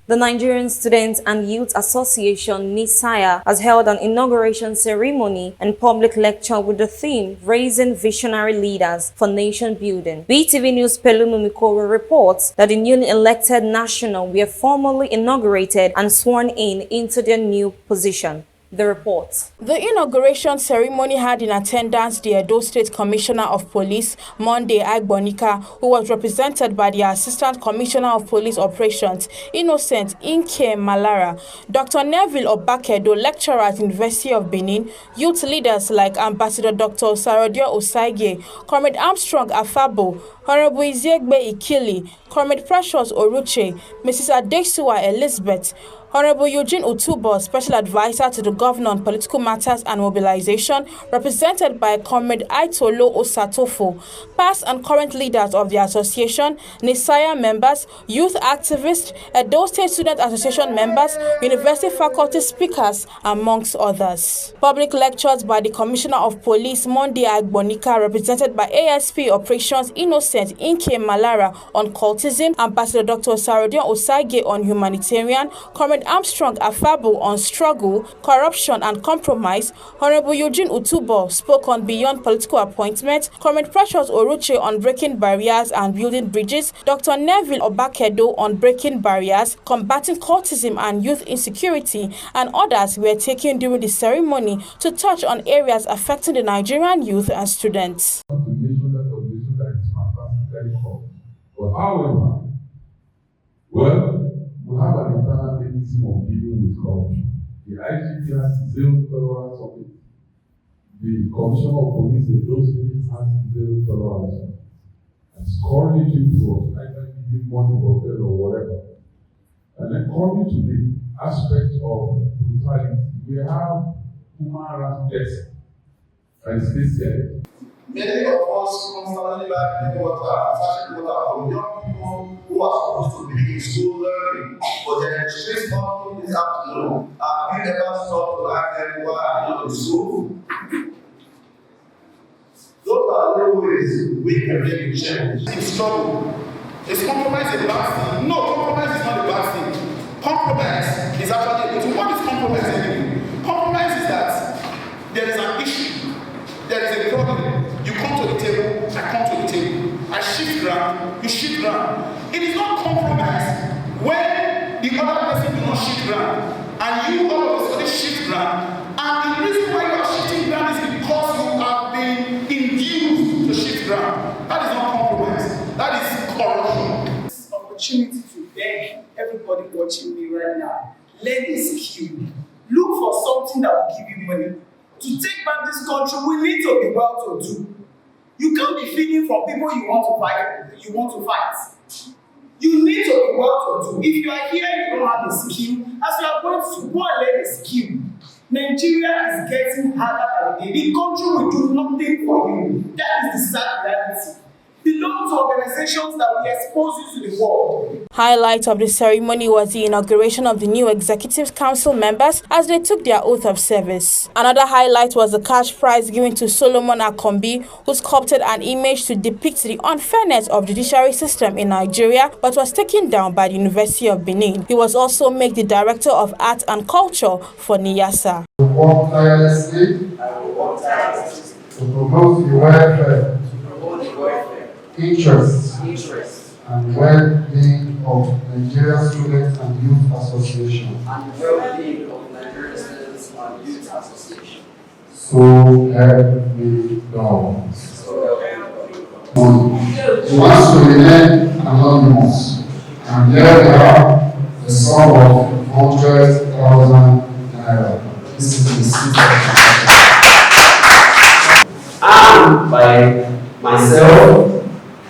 The Nigerian Students and Youth Association (NISAYA) has held an inauguration ceremony and public lecture with the theme Raising Visionary Leaders for Nation Building. BTV News' Pelumi Mikoro reports that the newly elected national were formally inaugurated and sworn in into their new position. The report. The inauguration ceremony had in attendance the Edo State Commissioner of Police, Monday Agbonika, who was represented by the Assistant Commissioner of Police Operations, Innocent Inke Malara, Dr. Neville Obakedo, lecturer at University of Benin, youth leaders like Ambassador Dr. Sarodio Osaige, Comrade Armstrong Afabo, Honorable Iziegbe Ikili, Comrade Precious Oruche, Mrs. Adesua Elizabeth, Honorable Eugene Utubo, Special Advisor to the Governor on Political Matters and Mobilization, represented by Comrade Aitolo Osatofo, past and current leaders of the association, NISAYA members, youth activists, Edo State Student Association members, university faculty speakers, amongst others. Public lectures by the Commissioner of Police, Monday Agbonika, represented by ASP Operations Innocent Inke Malara on cultism, Ambassador Dr. Sarodion Osaige on humanitarian, Comrade Armstrong Afabo on struggle, corruption and compromise, Honorable Eugene Utubo spoke on beyond political appointments, Comrade Precious Oruche on breaking barriers and building bridges, Dr. Neville Obakedo on breaking barriers, combating cultism and youth insecurity, and others were taken during the ceremony to touch on areas affecting the Nigerian youth and students. But however, we have an internal mechanism of dealing with corruption. The IGP has zero tolerance of it. The Commissioner of Police in those things has zero tolerance of it. And scoring people of either giving money for bail or whatever. And then coming to the aspect of brutality, we have human rights testing. And it's here. Many of us constantly lack water, especially water from young people who are supposed to be in school learning, but they are straight up this afternoon. Have you ever stopped to ask them why are you not in school? Those are no ways we can really change. It's struggle. Is compromise a bad thing? No, compromise is not a bad thing. Compromise is actually a good thing. What is compromise anyway? Compromise is that there is an issue, there is a problem. You come to the table, I come to the table. I shift ground, you shift ground. It is not compromise when the other person does not shift ground and you all of a sudden shift ground. And the reason why you are shifting ground is because you have been induced to shift ground. That is not compromise. That is corruption. This opportunity to beg everybody watching me right now. Learn a skill. Look for something that will give you money. To take back this country, we need to be well to do. You can't be feeding from people you want to fight. You need to be well to do. If you are here and you don't have a skill, as you are going to go and learn a skill, Nigeria is getting harder by the day. The country will do nothing for you. That is the sad reality. Belong to organizations that will expose you to the world. Highlight of the ceremony was the inauguration of the new Executive Council members as they took their oath of service. Another highlight was the cash prize given to Solomon Akombi, who sculpted an image to depict the unfairness of the judiciary system in Nigeria, but was taken down by the University of Benin. He was also made the Director of Art and Culture for NIASA. I will work tirelessly to promote the welfare, interests, and well-being of Nigerian Students and Youth Association. So help me God. He wants to remain anonymous, and here we are, the sum of 100,000 naira. This is the seat and by myself,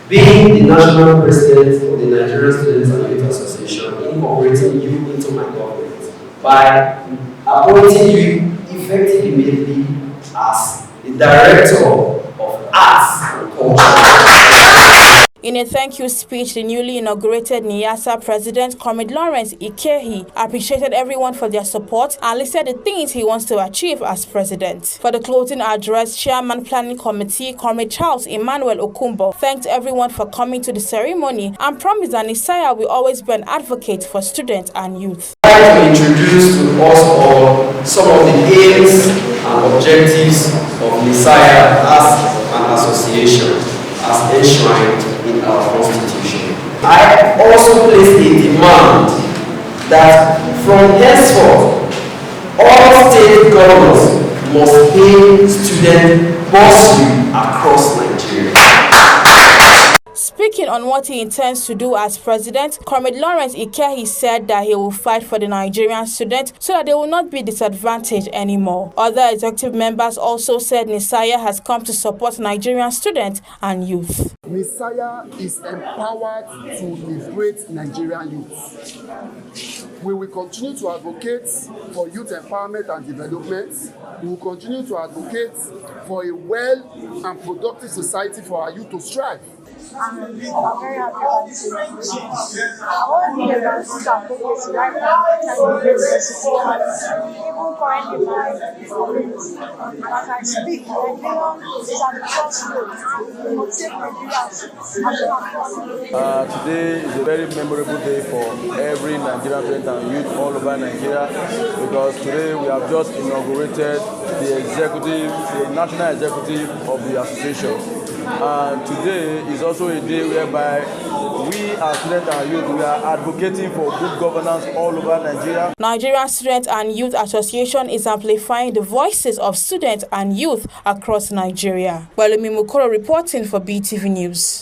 being the national president of the Nigerian Students and Youth Association, incorporating you into my government by appointing you effective immediately as the Director of Arts and Culture. In a thank you speech, the newly inaugurated NIASA President, Comrade Lawrence Ikehi, appreciated everyone for their support and listed the things he wants to achieve as president. For the closing address, Chairman Planning Committee, Comrade Charles Emmanuel Okumbo, thanked everyone for coming to the ceremony and promised that Nisaya will always be an advocate for students and youth. I'd like to introduce to us all some of the aims and objectives of Nisaya as an association, as enshrined in our constitution. I also place a demand that from henceforth, all state governors must pay student bursary across Nigeria. Speaking on what he intends to do as president, Comrade Lawrence Ikehi said that he will fight for the Nigerian students so that they will not be disadvantaged anymore. Other executive members also said Nisaya has come to support Nigerian students and youth. Nisaya is empowered to liberate Nigerian youth. We will continue to advocate for youth empowerment and development. We will continue to advocate for a well and productive society for our youth to strive. And I'm very happy about this. I want to be about advocacy right now, even currently my community. And as I speak, Nigerian is at the crossroads. We will take Nigerians as Today is a very memorable day for every Nigerian student and youth all over Nigeria, because today we have just inaugurated the national executive of the association. And today is also a day whereby we as students and youth, we are advocating for good governance all over Nigeria. Nigerian Student and Youth Association is amplifying the voices of students and youth across Nigeria. Balumi Mukoro reporting for BTV News.